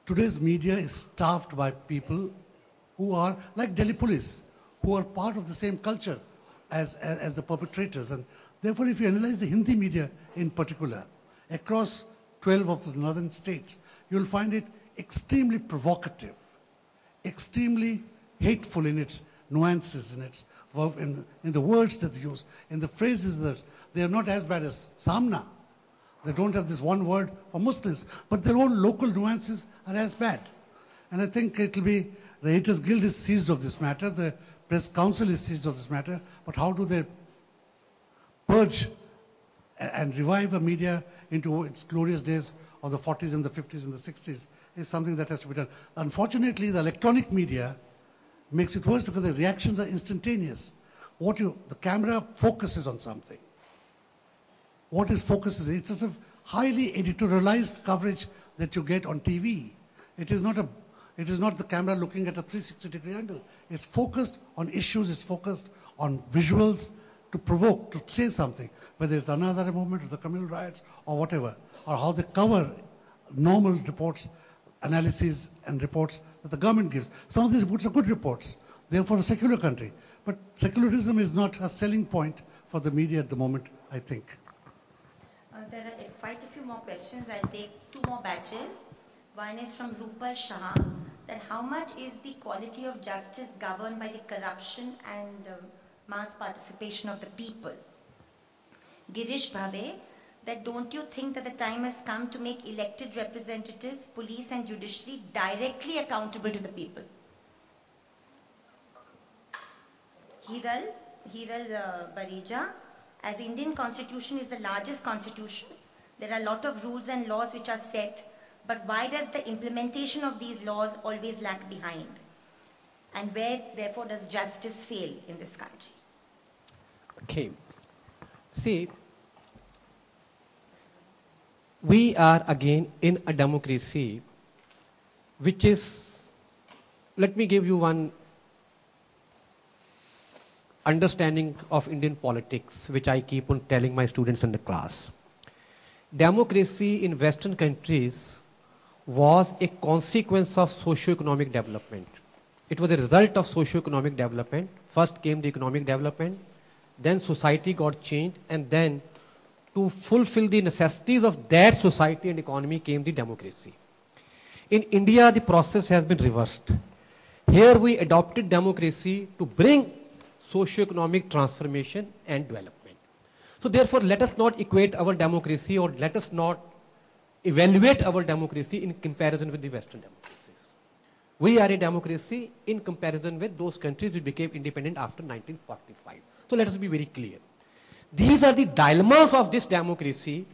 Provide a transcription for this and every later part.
today's media is staffed by people who are like Delhi police, who are part of the same culture as the perpetrators. And therefore, if you analyze the Hindi media in particular, across 12 of the northern states, you'll find it extremely provocative, extremely hateful in its nuances, in the words that they use, in the phrases that they are not as bad as Samna. They don't have this one word for Muslims, but their own local nuances are as bad. And I think it'll be, the Editors Guild is seized of this matter, the Press Council is seized of this matter, but how do they purge and revive a media into its glorious days of the 40s and the 50s and the 60s is something that has to be done. Unfortunately, the electronic media makes it worse because the reactions are instantaneous. The camera focuses on something. What it focuses, it's just a highly editorialized coverage that you get on TV. It is not the camera looking at a 360-degree angle. It's focused on issues, it's focused on visuals to provoke, to say something, whether it's the Anna Hazare movement or the communal riots or whatever, or how they cover normal reports, analyses and reports that the government gives. Some of these reports are good reports. They're for a secular country. But secularism is not a selling point for the media at the moment, I think. There are quite a few more questions. I'll take two more batches. One is from Rupal Shah, that how much is the quality of justice governed by the corruption and mass participation of the people? Girish Bhave, that don't you think that the time has come to make elected representatives, police and judiciary directly accountable to the people? Hiral Bareja, as Indian constitution is the largest constitution, there are a lot of rules and laws which are set, but why does the implementation of these laws always lag behind? And where, therefore, does justice fail in this country? Okay. See, we are again in a democracy which is, let me give you one understanding of Indian politics, which I keep on telling my students in the class. Democracy in Western countries was a consequence of socio-economic development. It was a result of socio-economic development. First came the economic development, then society got changed, and then to fulfill the necessities of that society and economy came the democracy. In India, the process has been reversed. Here we adopted democracy to bring socio-economic transformation and development. So therefore, let us not equate our democracy, or let us not evaluate our democracy in comparison with the Western democracies. We are a democracy in comparison with those countries which became independent after 1945. So let us be very clear. These are the dilemmas of this democracy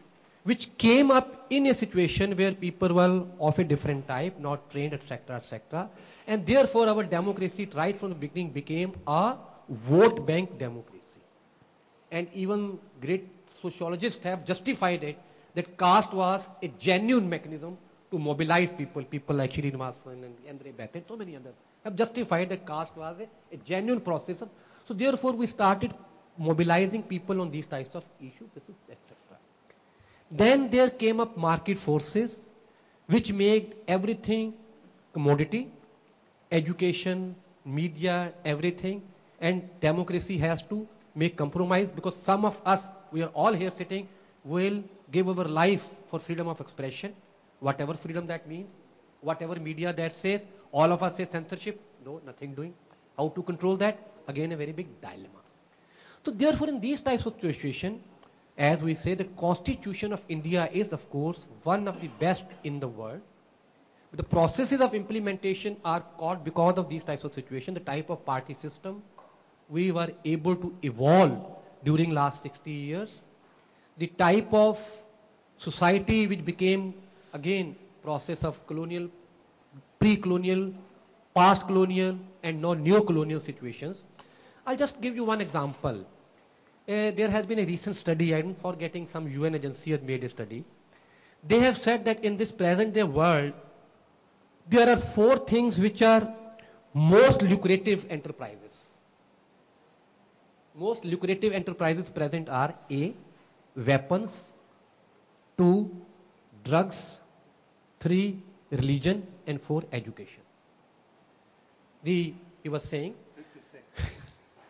which came up in a situation where people were of a different type, not trained, etc., etc. And therefore, our democracy right from the beginning became a vote bank democracy. And even great sociologists have justified it, that caste was a genuine mechanism to mobilize people. People like Srinivasan and Andre Bhatt, so many others have justified that caste was a genuine process. So therefore, we started mobilizing people on these types of issues, etc. Then there came up market forces which made everything commodity, education, media, everything, and democracy has to make compromise, because some of us, we are all here sitting, will give our life for freedom of expression, whatever freedom that means, whatever media that says. All of us say censorship, no, nothing doing. How to control that? Again, a very big dilemma. So therefore, in these types of situations, as we say, the Constitution of India is, of course, one of the best in the world. But the processes of implementation are caught because of these types of situations, the type of party system we were able to evolve during last 60 years, the type of society which became, again, process of colonial, pre-colonial, past-colonial, and now neo-colonial situations. I'll just give you one example. There has been a recent study, I'm forgetting, some UN agency has made a study. They have said that in this present-day world, there are 4 things which are most lucrative enterprises. Most lucrative enterprises present are A, weapons, 2, drugs, 3, religion, and 4 education. He was saying,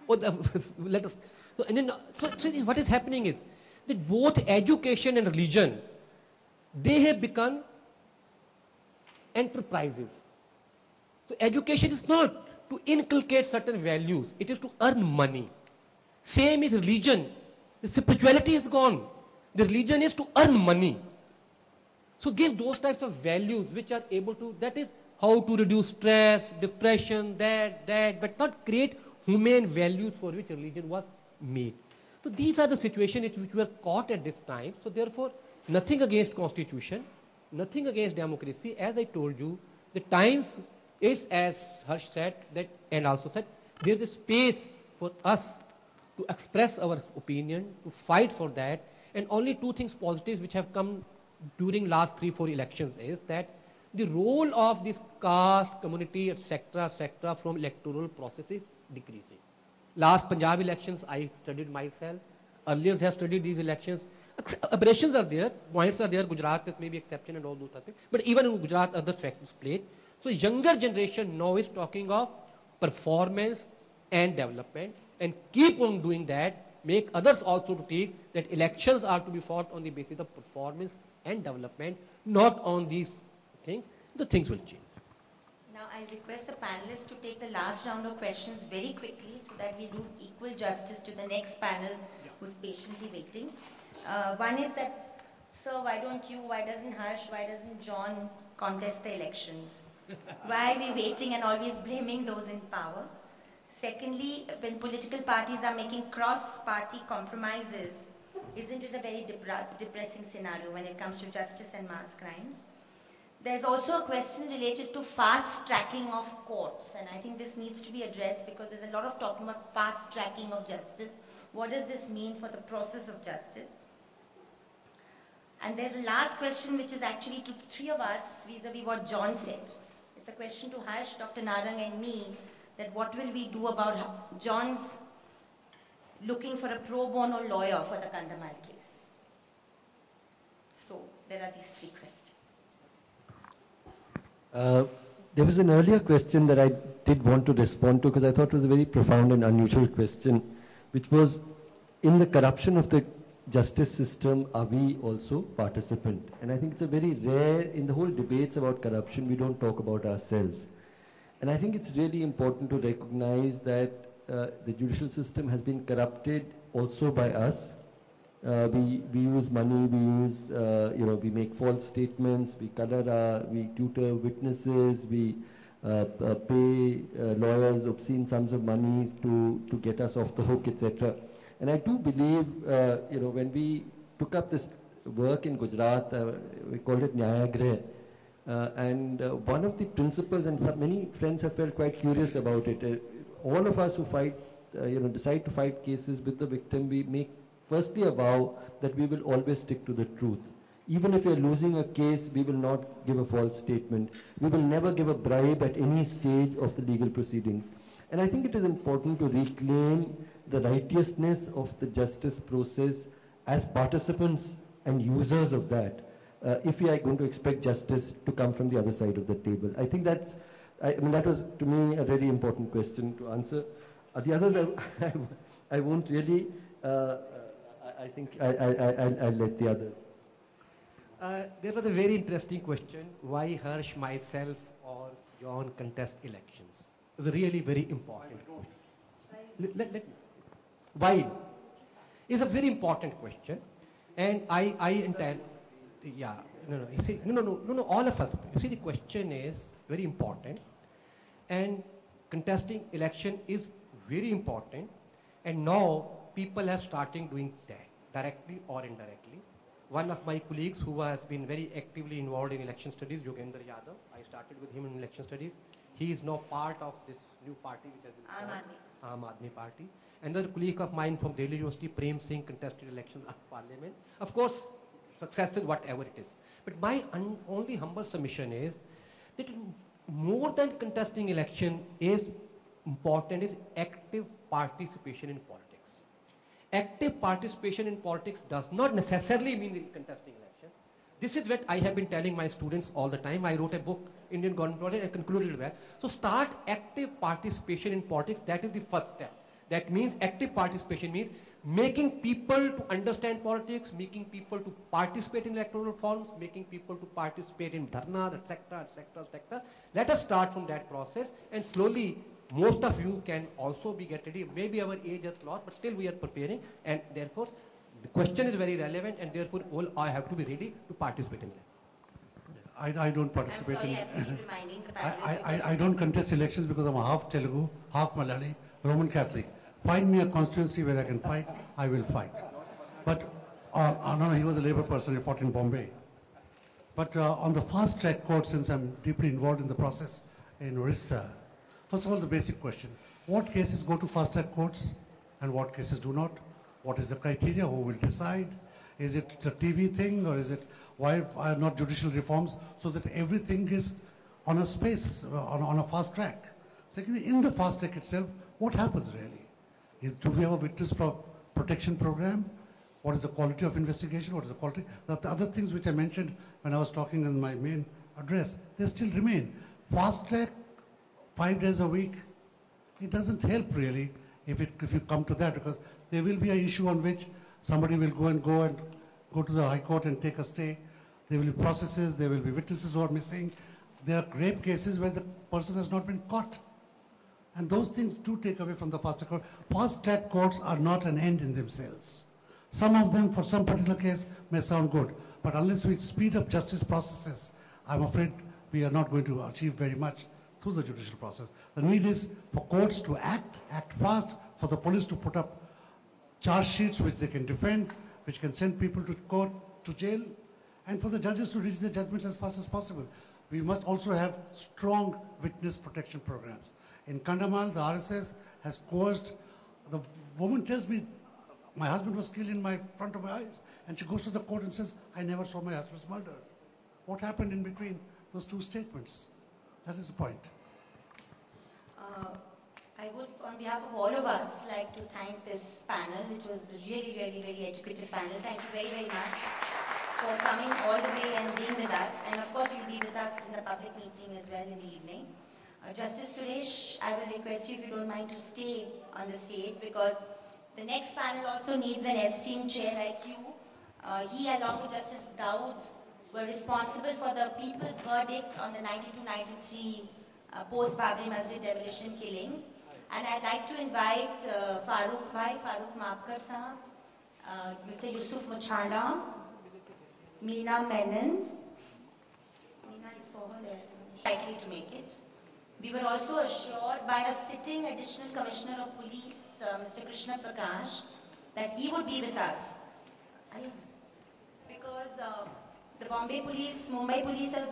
let us, so, and then, so what is happening is that both education and religion, they have become enterprises. So education is not to inculcate certain values, it is to earn money. Same is religion. The spirituality is gone. The religion is to earn money. So give those types of values which are able to, that is how to reduce stress, depression, that, but not create humane values for which religion was made. So these are the situations which we are caught at this time. So therefore, nothing against constitution, nothing against democracy. As I told you, the times is, as Harsh said, that, and also said, there is a space for us to express our opinion, to fight for that. And only 2 things positives which have come during last 3-4 elections is that the role of this caste, community, etc., from electoral process is decreasing. Last Punjab elections, I studied myself. Earlier have studied these elections. Aberrations are there, points are there. Gujarat is maybe exception and all those things. But even in Gujarat, other factors played. So younger generation now is talking of performance and development, and keep on doing that. Make others also to take that elections are to be fought on the basis of performance and development, not on these things. The things will change. Now I request the panelists to take the last round of questions very quickly so that we do equal justice to the next panel who's patiently waiting. One is that, sir, why doesn't Harsh, why doesn't John contest the elections? Why are we waiting and always blaming those in power? Secondly, when political parties are making cross-party compromises, isn't it a very depressing scenario when it comes to justice and mass crimes? There's also a question related to fast tracking of courts, and I think this needs to be addressed because there's a lot of talking about fast tracking of justice. What does this mean for the process of justice? And there's a last question which is actually to the 3 of us vis-a-vis what John said. It's a question to Harsh, Dr. Narang and me, that what will we do about John's looking for a pro bono lawyer for the Kandhamal case. So there are these 3 questions. There was an earlier question that I did want to respond to because I thought it was a very profound and unusual question, which was, in the corruption of the justice system, are we also participant? And I think it's a very rare, in the whole debates about corruption, we don't talk about ourselves. And I think it's really important to recognize that the judicial system has been corrupted also by us. We use money, we make false statements, we tutor witnesses, we pay lawyers obscene sums of money to get us off the hook, etc. And I do believe, when we took up this work in Gujarat, we called it Nyayagrah. And one of the principles, and many friends have felt quite curious about it, all of us who fight, decide to fight cases with the victim, we make firstly a vow that we will always stick to the truth. Even if we are losing a case, we will not give a false statement. We will never give a bribe at any stage of the legal proceedings. And I think it is important to reclaim the righteousness of the justice process as participants and users of that, if we are going to expect justice to come from the other side of the table. I think that was, to me, a very important question to answer. The others, I won't really, I think I'll let the others. There was a very interesting question, why Harsh, myself, or John contest elections? It's a really very important question. Why? It's a very important question. And I intend, all of us. You see, the question is very important. And contesting election is very important. And now people have started doing that, directly or indirectly. One of my colleagues who has been very actively involved in election studies, Yogendra Yadav, I started with him in election studies. He is now part of this new party which has been called Aam Aadmi Party. Another colleague of mine from Delhi University, Prem Singh, contested elections of parliament. Of course, success is whatever it is. But my only humble submission is that more than contesting election is important is active participation in politics. Active participation in politics does not necessarily mean contesting election. This is what I have been telling my students all the time. I wrote a book, Indian Government Project, and concluded it well. So start active participation in politics. That is the first step. That means active participation means making people to understand politics, making people to participate in electoral forms, making people to participate in dharna, etc., etc., etc. Let us start from that process, and slowly most of you can also be get ready. Maybe our age has lost, but still we are preparing, and therefore the question is very relevant, and therefore all I have to be ready to participate in it. I don't participate I'm sorry, in. I have to keep reminding the panelists. I don't contest elections because I'm a half Telugu, half Malayali, Roman Catholic. Find me a constituency where I can fight, I will fight. But, no, he was a labor person, he fought in Bombay. But on the fast track court, since I'm deeply involved in the process in Orissa, first of all, the basic question, what cases go to fast track courts and what cases do not? What is the criteria? Who will decide? Is it a TV thing, or is it why are not judicial reforms so that everything is on a space, on a fast track? Secondly, in the fast track itself, what happens really? Do we have a witness protection program? What is the quality of investigation? What is the quality? The other things which I mentioned when I was talking in my main address, they still remain. Fast track, 5 days a week, it doesn't help really if you come to that, because there will be an issue on which somebody will go to the High Court and take a stay. There will be processes, there will be witnesses who are missing. There are rape cases where the person has not been caught. And those things do take away from the fast track court. Fast track courts are not an end in themselves. Some of them, for some particular case, may sound good. But unless we speed up justice processes, I'm afraid we are not going to achieve very much through the judicial process. The need is for courts to act fast, for the police to put up charge sheets which they can defend, which can send people to court, to jail, and for the judges to reach their judgments as fast as possible. We must also have strong witness protection programs. In Kandhamal, the RSS has coerced, the woman tells me, my husband was killed in front of my eyes, and she goes to the court and says, I never saw my husband's murder. What happened in between those two statements? That is the point. I would, on behalf of all of us, like to thank this panel. It was a really, really, very educative panel. Thank you very, very much for coming all the way and being with us. And of course, you'll be with us in the public meeting as well in the evening. Justice Suresh, I will request you, if you don't mind, to stay on the stage, because the next panel also needs an esteemed chair like you. He, along with Justice Dawood, were responsible for the people's verdict on the 92-93 post-Babri Masjid demolition killings. And I'd like to invite Farooq Mapkar Sahab, Mr. Yusuf Muchala, Meena Menon. Meena, I saw her there, likely to make it. We were also assured by a sitting Additional Commissioner of Police, Mr. Krishna Prakash, that he would be with us. Because the Bombay police, Mumbai police has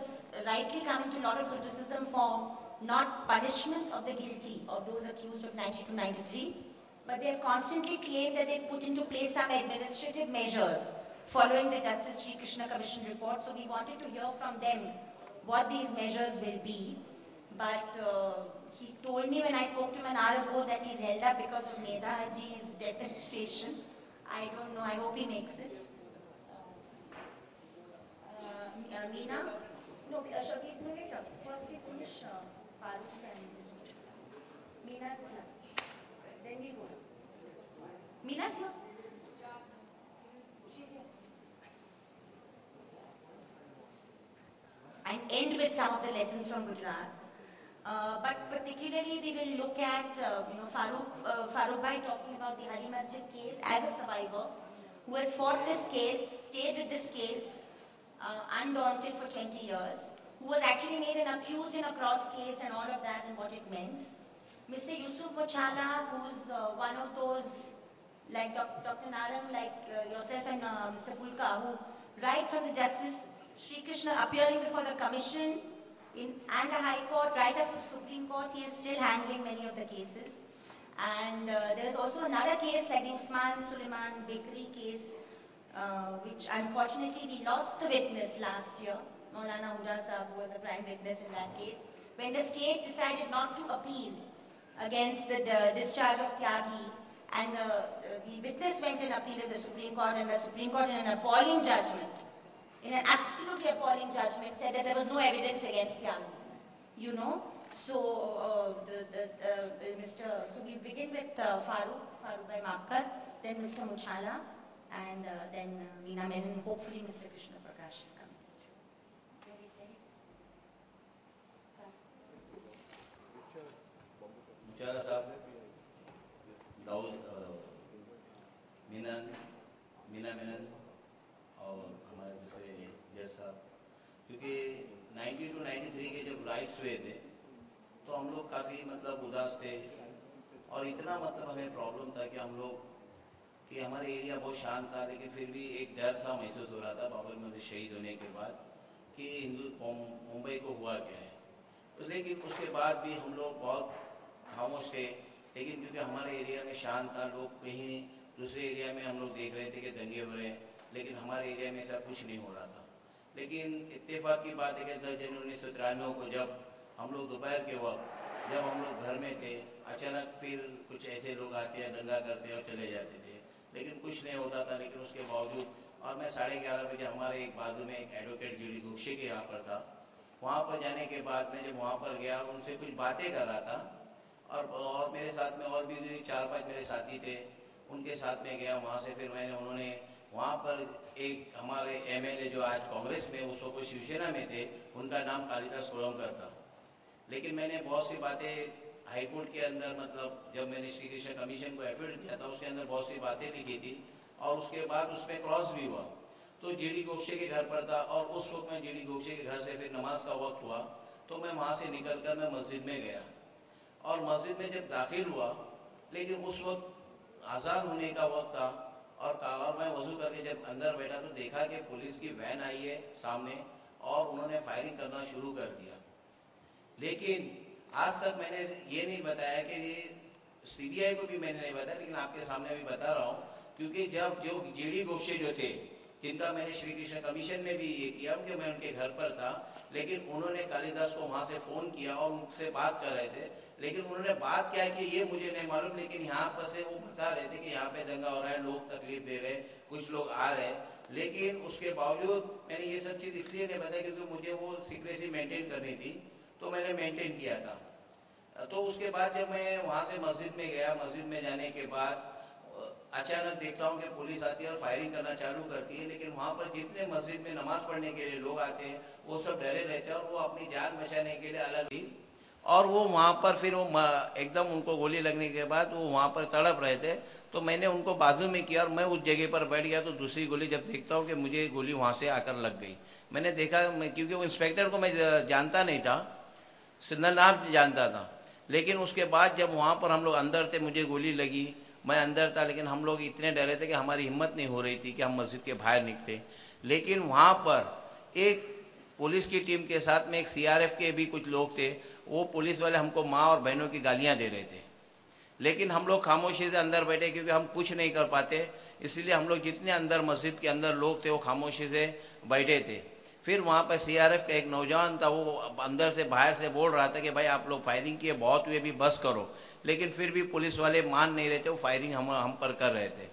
rightly come into a lot of criticism for not punishment of the guilty of those accused of 92-93, but they have constantly claimed that they put into place some administrative measures following the Justice Sri Krishna Commission report. So we wanted to hear from them what these measures will be. But he told me when I spoke to him an hour ago that he's held up because of Medha Haji's demonstration. I don't know, I hope he makes it. Meena? No, Shabir, no, later. First we finish Farooq and Mr. Meena's is last. Then we go. Meena's here? She's here. And end with some of the lessons from Gujarat. But particularly we will look at, Farooq Bhai talking about the Hari Masjid case as a survivor who has fought this case, stayed with this case, undaunted for 20 years, who was actually made an accused in a cross case and all of that and what it meant. Mr. Yusuf Muchala, who's one of those, like Dr. Narang, like yourself and Mr. Fulka, who right from the Justice Sri Krishna appearing before the Commission and the High Court, right up to Supreme Court, he is still handling many of the cases. And there is also another case like the Usman Suleiman Bakery case, which unfortunately we lost the witness last year, Maulana Huda Sahab, who was the prime witness in that case, when the state decided not to appeal against the discharge of Tyagi, and the witness went and appealed at the Supreme Court, and the Supreme Court in an appalling judgment in an absolutely appalling judgment, said that there was no evidence against Tyagi. You know, so so we'll begin with Farooq Bhai Mapkar, then Mr. Muchala, and then Meena Menon, hopefully Mr. Krishna Prakash will come. What do you say? मुचाला साहब, दाऊद, मीना मेनन और हमारे दूसरे जज साहब, क्योंकि 90 to 93 के जब rights हुए थे तो हम लोग काफ़ी मतलब उदास थे और इतना मतलब हमें प्रॉब्लम था कि हम लोग कि हमारे एरिया बहुत शांत था, लेकिन फिर भी एक डर सा महसूस हो रहा था बाबर मस्जिद शहीद होने के बाद कि मुंबई को हुआ क्या है। तो लेकिन उसके बाद भी हम लोग बहुत खामोश थे, लेकिन क्योंकि हमारे एरिया में शांत था, लोग कहीं दूसरे एरिया में हम लोग देख रहे थे कि दंगे हो रहे हैं, लेकिन हमारे एरिया में ऐसा कुछ नहीं हो रहा था। लेकिन इत्तेफाक की बात है कि 10 जनवरी 1993 को जब हम लोग दोपहर के वक्त जब हम लोग घर में थे, अचानक फिर कुछ ऐसे लोग आते हैं, दंगा करते और चले जाते थे, लेकिन कुछ नहीं होता था। लेकिन उसके बावजूद, और मैं 11:30 बजे हमारे एक बाजू में एक एडवोकेट जीडी गोक्षे के यहाँ पर था, वहाँ पर जाने के बाद मैं जब वहाँ पर गया, उनसे कुछ बातें कर रहा था और मेरे साथ में और भी 4-5 मेरे साथी थे, उनके साथ में गया वहाँ से। फिर उन्होंने वहाँ पर एक हमारे एमएलए जो आज कांग्रेस में, उस वक्त शिवसेना में थे, उनका नाम कालिदास कोलंबकर था। लेकिन मैंने बहुत सी बातें हाईकोर्ट के अंदर, मतलब जब मैंने श्री कृष्ण कमीशन को एफिडेविट दिया था, उसके अंदर बहुत सी बातें लिखी थी और उसके बाद उसमें क्रॉस भी हुआ। तो जीडी गोक्षे के घर पर था और उस वक्त मैं जीडी गोक्षे के घर से फिर नमाज का वक्त हुआ तो मैं वहाँ से निकल कर मैं मस्जिद में गया और मस्जिद में जब दाखिल हुआ, लेकिन उस वक्त आज़ान होने का वक्त था और मैं वजू करके जब अंदर बैठा तो देखा कि पुलिस की वैन आई है सामने और उन्होंने फायरिंग करना शुरू कर दिया। लेकिन आज तक मैंने ये नहीं बताया कि सीबीआई को भी मैंने नहीं बताया, लेकिन आपके सामने भी बता रहा हूँ, क्योंकि जब जो जीडी गोक्षे जो थे, जिनका मैंने श्री कृष्ण कमीशन में भी ये किया कि मैं उनके घर पर था, लेकिन उन्होंने कालिदास को वहाँ से फ़ोन किया और उनसे बात कर रहे थे, लेकिन उन्होंने बात क्या की ये मुझे नहीं मालूम, लेकिन यहाँ पर से वो बता रहे थे कि यहाँ पे दंगा हो रहा है, लोग तकलीफ दे रहे हैं, कुछ लोग आ रहे हैं। लेकिन उसके बावजूद मैंने ये सब चीज़ इसलिए नहीं बताया क्योंकि मुझे वो सीक्रेसी मेंटेन करनी थी, तो मैंने मेंटेन किया था। तो उसके बाद जब मैं वहाँ से मस्जिद में गया, मस्जिद में जाने के बाद अचानक देखता हूँ कि पुलिस आती है और फायरिंग करना चालू करती है। लेकिन वहाँ पर जितने मस्जिद में नमाज पढ़ने के लिए लोग आते हैं वो सब डरे रहते हैं और वो अपनी जान बचाने के लिए अलग ही, और वो वहाँ पर फिर वो एकदम उनको गोली लगने के बाद वो वहाँ पर तड़प रहे थे, तो मैंने उनको बाजू में किया और मैं उस जगह पर बैठ गया। तो दूसरी गोली जब देखता हूँ कि मुझे गोली वहाँ से आकर लग गई, मैंने देखा, क्योंकि वो इंस्पेक्टर को मैं जानता नहीं था, सिंधल नाम जानता था, लेकिन उसके बाद जब वहाँ पर हम लोग अंदर थे, मुझे गोली लगी, मैं अंदर था, लेकिन हम लोग इतने डरे थे कि हमारी हिम्मत नहीं हो रही थी कि हम मस्जिद के बाहर निकले। लेकिन वहाँ पर एक पुलिस की टीम के साथ में एक सीआरएफ के भी कुछ लोग थे, वो पुलिस वाले हमको माँ और बहनों की गालियाँ दे रहे थे, लेकिन हम लोग खामोशी से अंदर बैठे क्योंकि हम कुछ नहीं कर पाते, इसलिए हम लोग जितने अंदर मस्जिद के अंदर लोग थे वो खामोशी से बैठे थे। फिर वहाँ पर सीआरएफ का एक नौजवान था, वो अंदर से बाहर से बोल रहा था कि भाई आप लोग फायरिंग किए बहुत हुए, भी बस करो, लेकिन फिर भी पुलिस वाले मान नहीं रहे थे, वो फायरिंग हम पर कर रहे थे।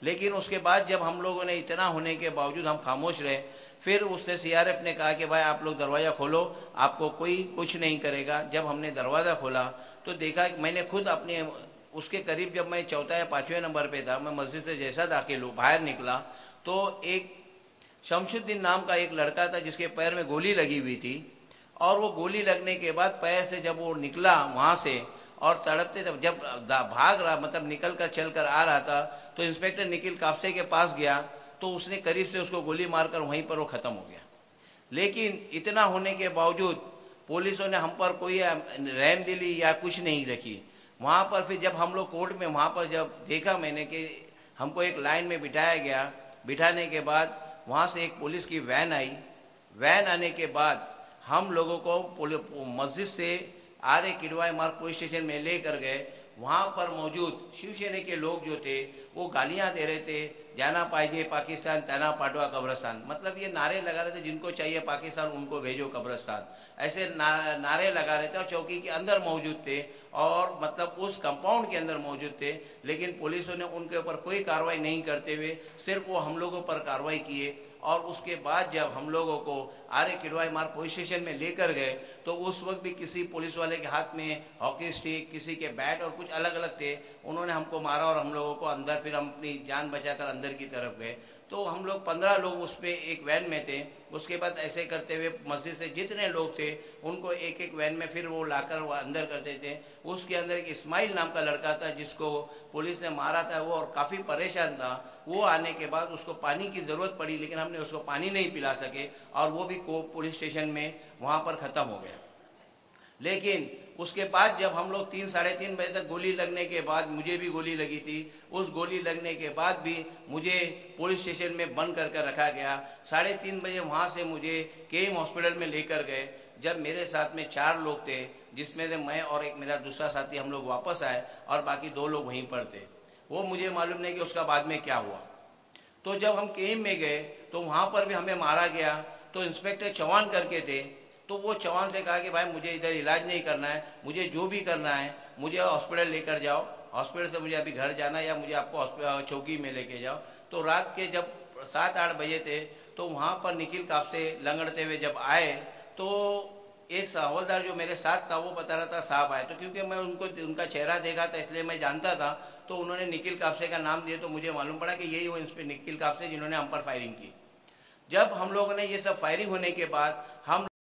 लेकिन उसके बाद जब हम लोगों ने इतना होने के बावजूद हम खामोश रहे, फिर उससे सीआरएफ ने कहा कि भाई आप लोग दरवाज़ा खोलो, आपको कोई कुछ नहीं करेगा। जब हमने दरवाज़ा खोला तो देखा कि मैंने खुद अपने उसके करीब, जब मैं 4 या 5वें नंबर पे था, मैं मस्जिद से जैसा दाखिल हूँ बाहर निकला तो एक शमशुद्दीन नाम का एक लड़का था जिसके पैर में गोली लगी हुई थी, और वो गोली लगने के बाद पैर से जब वो निकला वहाँ से और तड़पते जब भाग रहा, मतलब निकल कर चल कर आ रहा था, तो इंस्पेक्टर निखिल कापसे के पास गया तो उसने करीब से उसको गोली मारकर वहीं पर वो ख़त्म हो गया। लेकिन इतना होने के बावजूद पुलिसों ने हम पर कोई रहमदिली या कुछ नहीं रखी। वहाँ पर फिर जब हम लोग कोर्ट में वहाँ पर जब देखा मैंने कि हमको एक लाइन में बिठाया गया, बिठाने के बाद वहाँ से एक पुलिस की वैन आई, वैन आने के बाद हम लोगों को मस्जिद से आरे किडवाई मार्ग पुलिस स्टेशन में ले कर गए। वहाँ पर मौजूद शिवसेना के लोग जो थे वो गालियाँ दे रहे थे, जाना पाइजे पाकिस्तान, तना पाटवा कब्रस्तान, मतलब ये नारे लगा रहे थे, जिनको चाहिए पाकिस्तान उनको भेजो कब्रस्तान, ऐसे नारे लगा रहे थे और चौकी के अंदर मौजूद थे और मतलब उस कंपाउंड के अंदर मौजूद थे। लेकिन पुलिसों ने उनके ऊपर कोई कार्रवाई नहीं करते हुए सिर्फ वो हम लोगों पर कार्रवाई किए और उसके बाद जब हम लोगों को आरे किडवाई मार पुलिस स्टेशन में लेकर गए तो उस वक्त भी किसी पुलिस वाले के हाथ में हॉकी स्टिक, किसी के बैट और कुछ अलग अलग थे। उन्होंने हमको मारा और हम लोगों को अंदर, फिर हम अपनी जान बचाकर अंदर की तरफ गए। तो हम लोग 15 लोग उस पर एक वैन में थे। उसके बाद ऐसे करते हुए मस्जिद से जितने लोग थे उनको एक एक वैन में फिर वो लाकर वो अंदर करते थे। उसके अंदर एक इस्माइल नाम का लड़का था जिसको पुलिस ने मारा था, वो और काफ़ी परेशान था। वो आने के बाद उसको पानी की ज़रूरत पड़ी, लेकिन हमने उसको पानी नहीं पिला सके और वो भी पुलिस स्टेशन में वहाँ पर ख़त्म हो गया। लेकिन उसके बाद जब हम लोग 3 साढ़े 3 बजे तक गोली लगने के बाद, मुझे भी गोली लगी थी, उस गोली लगने के बाद भी मुझे पुलिस स्टेशन में बंद कर रखा गया। 3:30 बजे वहाँ से मुझे केम हॉस्पिटल में लेकर गए। जब मेरे साथ में 4 लोग थे, जिसमें से मैं और एक मेरा दूसरा साथी, हम लोग वापस आए और बाकी 2 लोग वहीं पर थे। वो मुझे मालूम नहीं कि उसका बाद में क्या हुआ। तो जब हम केम में गए तो वहाँ पर भी हमें मारा गया। तो इंस्पेक्टर चौहान करके थे, तो वो चौहान से कहा कि भाई मुझे इधर इलाज नहीं करना है, मुझे जो भी करना है मुझे हॉस्पिटल लेकर जाओ, हॉस्पिटल से मुझे अभी घर जाना है या मुझे आपको चौकी में लेके जाओ। तो रात के जब 7-8 बजे थे तो वहाँ पर निखिल काप से लंगड़ते हुए जब आए तो एक हवलदार जो मेरे साथ था वो बता रहा था साहब आए। तो क्योंकि मैं उनका चेहरा देखा था इसलिए मैं जानता था, तो उन्होंने निखिल कापसे का नाम दिया। तो मुझे मालूम पड़ा कि यही वो निखिल कापसे जिन्होंने हम पर फायरिंग की। जब हम लोगों ने ये सब फायरिंग होने के बाद